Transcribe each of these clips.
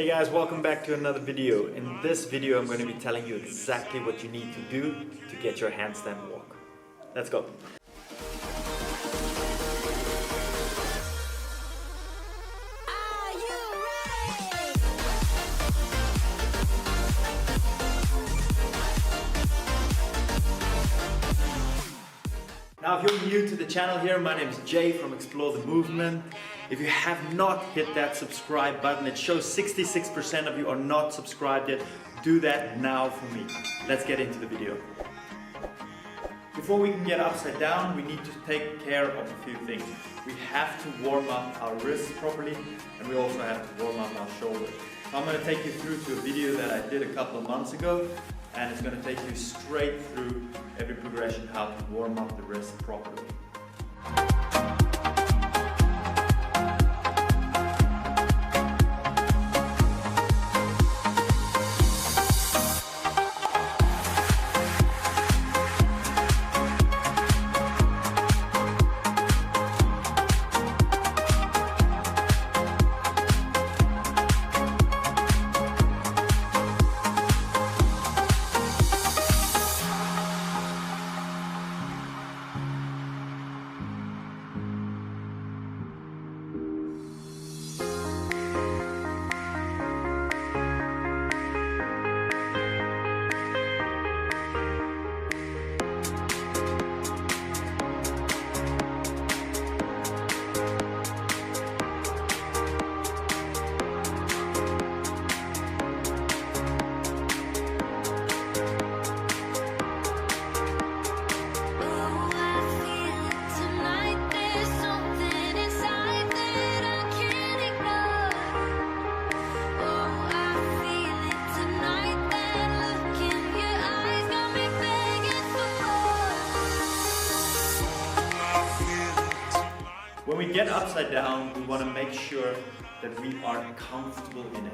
Hey guys, welcome back to another video. In this video I'm going to be telling you exactly what you need to do to get your handstand walk. Let's go. Now if you're new to the channel here, my name is Jay from Explore the Movement. If you have not hit that subscribe button, it shows 66% of you are not subscribed yet. Do that now for me. Let's get into the video. Before we can get upside down, we need to take care of a few things. We have to warm up our wrists properly, and we also have to warm up our shoulders. I'm going to take you through to a video that I did a couple of months ago, and it's going to take you straight through every progression how to warm up the wrist properly. When we get upside down, we want to make sure that we are comfortable in it.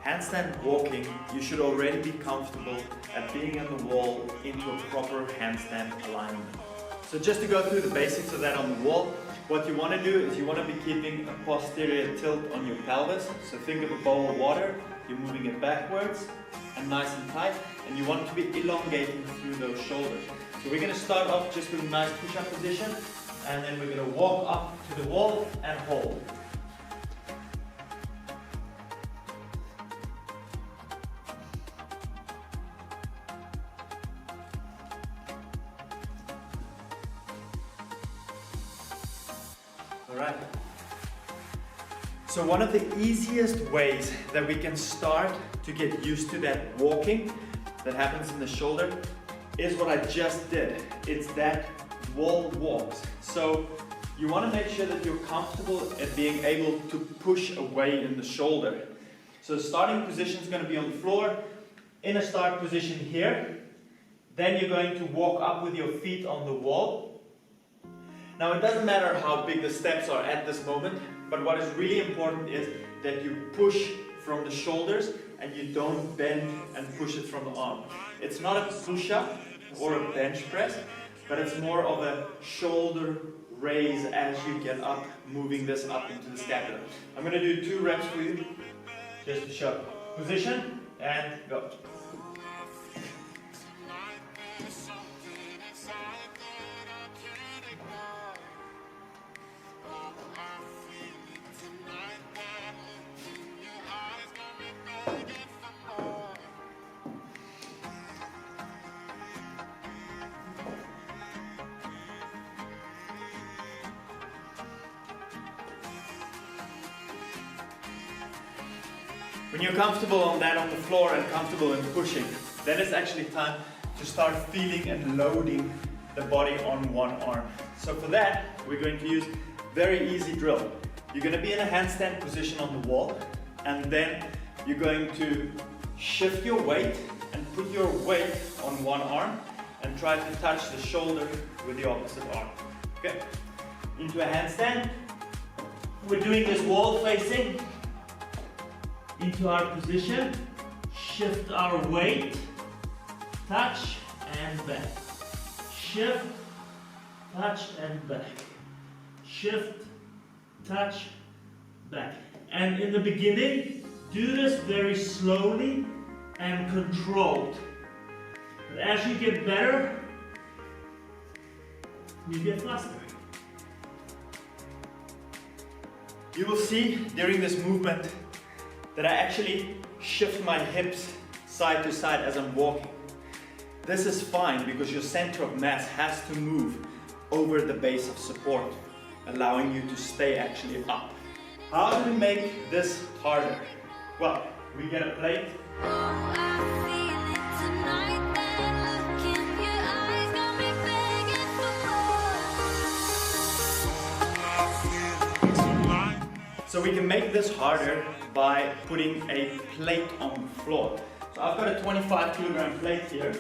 Handstand walking, you should already be comfortable at being on the wall into a proper handstand alignment. So just to go through the basics of that on the wall, what you want to do is you want to be keeping a posterior tilt on your pelvis. So think of a bowl of water, you're moving it backwards and nice and tight, and you want it to be elongating through those shoulders. So we're going to start off just with a nice push-up position, and then we're going to walk up to the wall and hold. Alright. So one of the easiest ways that we can start to get used to that walking that happens in the shoulder is what I just did. It's that wall walks. So you want to make sure that you're comfortable at being able to push away in the shoulder. So starting position is going to be on the floor, in a start position here. Then you're going to walk up with your feet on the wall. Now it doesn't matter how big the steps are at this moment, but what is really important is that you push from the shoulders and you don't bend and push it from the arm. It's not a push-up or a bench press, but it's more of a shoulder raise as you get up, moving this up into the scapula. I'm going to do 2 reps for you, just to show. Position, and go. When you're comfortable on that on the floor and comfortable in pushing, then it's actually time to start feeling and loading the body on one arm. So for that, we're going to use very easy drill. You're going to be in a handstand position on the wall, and then you're going to shift your weight and put your weight on one arm and try to touch the shoulder with the opposite arm. Okay? Into a handstand. We're doing this wall facing. Into our position, shift our weight, touch and back, shift, touch and back, shift, touch, back. And in the beginning, Do this very slowly and controlled. But as you get better, you get faster. You will see during this movement that I actually shift my hips side to side as I'm walking. This is fine because your center of mass has to move over the base of support, allowing you to stay actually up. How do we make this harder? Well, we get a plate. So we can make this harder by putting a plate on the floor. So I've got a 25 kilogram plate here,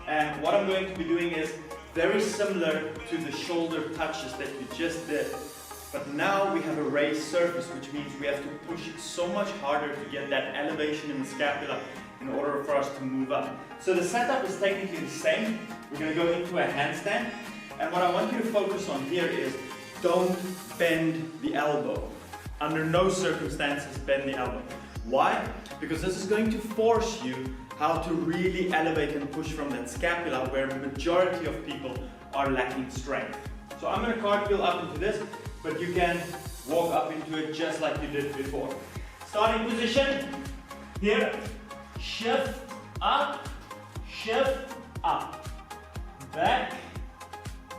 and what I'm going to be doing is very similar to the shoulder touches that you just did. But now we have a raised surface, which means we have to push it so much harder to get that elevation in the scapula in order for us to move up. So the setup is technically the same. We're going to go into a handstand, and what I want you to focus on here is don't bend the elbow. Under no circumstances bend the elbow. Why? Because this is going to force you how to really elevate and push from that scapula where the majority of people are lacking strength. So I'm going to cartwheel up into this, but you can walk up into it just like you did before. Starting position, here, shift, up, back,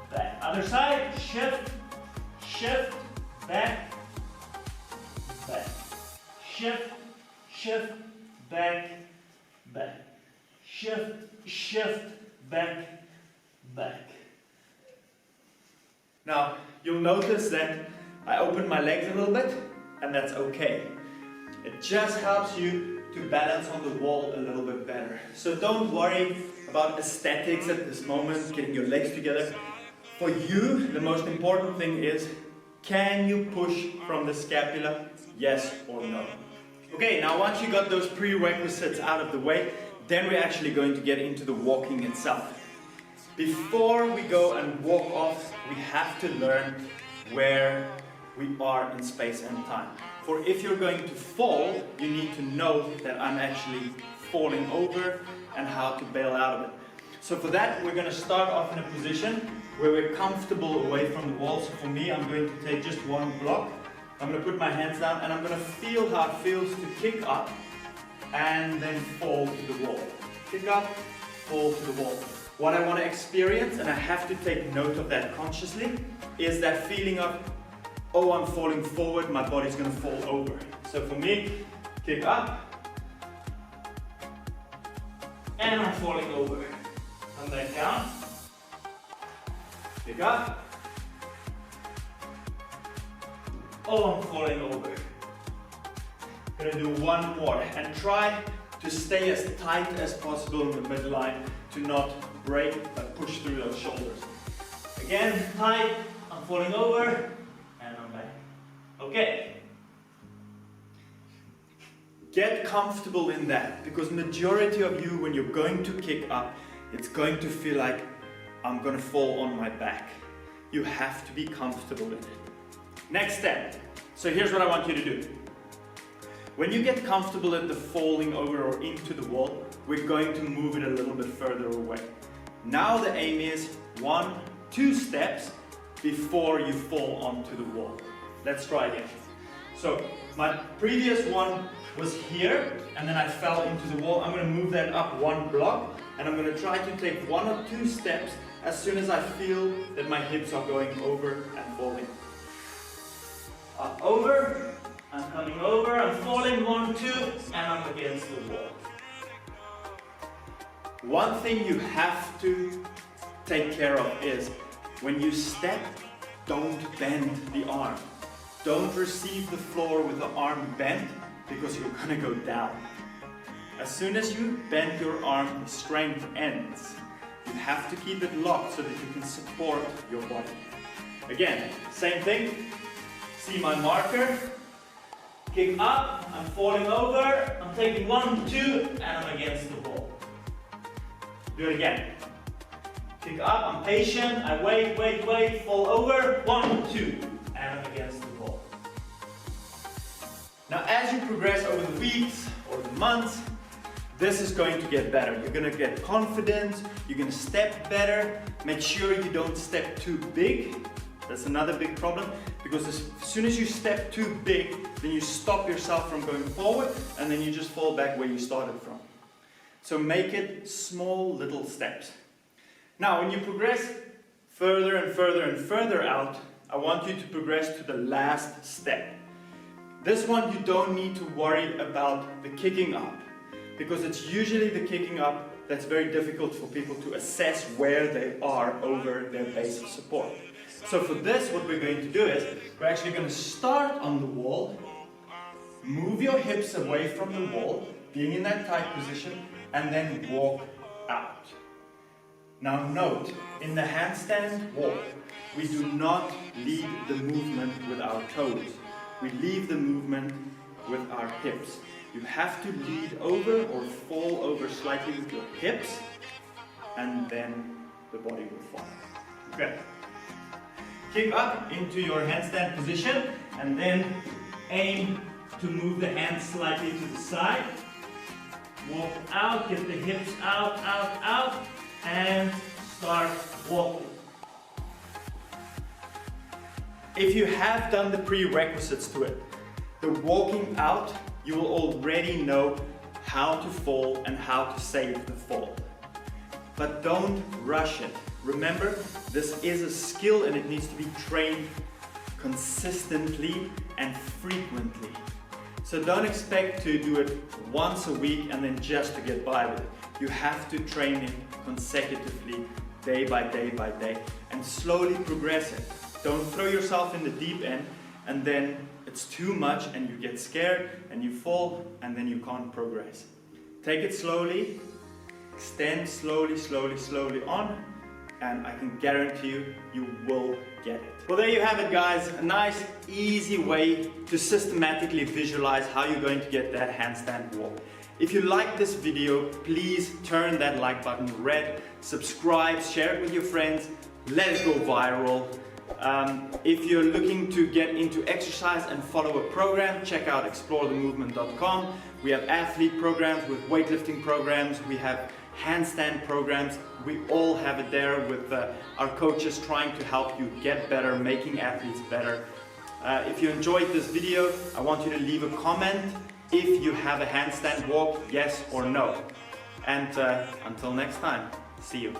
back. Other side, shift, back, back. Shift, back, back. Shift, back, back. Now, you'll notice that I open my legs a little bit, and that's okay. It just helps you to balance on the wall a little bit better. So don't worry about aesthetics at this moment, getting your legs together. For you, the most important thing is, can you push from the scapula, yes or no? Okay, now once you got those prerequisites out of the way, then we're actually going to get into the walking itself. Before we go and walk off, we have to learn where we are in space and time. For if you're going to fall, you need to know that I'm actually falling over and how to bail out of it. So for that, we're going to start off in a position where we're comfortable away from the wall. So for me, I'm going to take just one block. I'm going to put my hands down and I'm going to feel how it feels to kick up and then fall to the wall. Kick up, fall to the wall. What I want to experience, and I have to take note of that consciously, is that feeling of, oh, I'm falling forward, my body's going to fall over. So for me, kick up, and I'm falling over. Come back down, kick up, oh, I'm falling over. Gonna do one more, and try to stay as tight as possible in the midline to not break, but push through those shoulders. Again, tight, I'm falling over, and I'm back. Okay. Get comfortable in that, because majority of you, when you're going to kick up, it's going to feel like I'm going to fall on my back. You have to be comfortable in it. Next step. So here's what I want you to do. When you get comfortable at the falling over or into the wall, we're going to move it a little bit further away. Now the aim is 1, 2 steps before you fall onto the wall. Let's try again. So my previous one was here, and then I fell into the wall. I'm going to move that up 1 block, and I'm going to try to take 1 or 2 steps as soon as I feel that my hips are going over and falling. Up, over, I'm coming over, I'm falling, 1, 2, and I'm against the wall. One thing you have to take care of is, when you step, don't bend the arm. Don't receive the floor with the arm bent, because you're gonna go down. As soon as you bend your arm, the strength ends. You have to keep it locked so that you can support your body. Again, same thing. See my marker. Kick up, I'm falling over, I'm taking 1, 2, and I'm against the wall. Do it again. Kick up, I'm patient, I wait, fall over, 1, 2, and I'm against the wall. Now, as you progress over the weeks or the months, this is going to get better. You're going to get confident, you're going to step better. Make sure you don't step too big. That's another big problem, because as soon as you step too big, then you stop yourself from going forward, and then you just fall back where you started from. So make it small little steps. Now, when you progress further and further and further out, I want you to progress to the last step. This one you don't need to worry about the kicking up, because it's usually the kicking up that's very difficult for people to assess where they are over their base of support. So for this, what we're going to do is, we're actually going to start on the wall, move your hips away from the wall, being in that tight position, and then walk out. Now note, in the handstand walk, we do not lead the movement with our toes. We leave the movement with our hips. You have to lead over or fall over slightly with your hips, and then the body will follow. Okay. Kick up into your handstand position, and then aim to move the hands slightly to the side. Walk out, get the hips out, out, out, and start walking. If you have done the prerequisites to it, the walking out, you will already know how to fall and how to save the fall. But don't rush it. Remember, this is a skill and it needs to be trained consistently and frequently. So don't expect to do it once a week and then just to get by with it. You have to train it consecutively, day by day by day, and slowly progress it. Don't throw yourself in the deep end and then it's too much and you get scared and you fall and then you can't progress. Take it slowly, extend slowly, slowly, slowly on, and I can guarantee you, you will get it. Well, there you have it, guys. A nice, easy way to systematically visualize how you're going to get that handstand walk. If you like this video, please turn that like button red, subscribe, share it with your friends, let it go viral. If you're looking to get into exercise and follow a program, check out explorethemovement.com. We have athlete programs with weightlifting programs. We have handstand programs. We all have it there with our coaches trying to help you get better, making athletes better. If you enjoyed this video, I want you to leave a comment if you have a handstand walk, yes or no. And until next time, see you.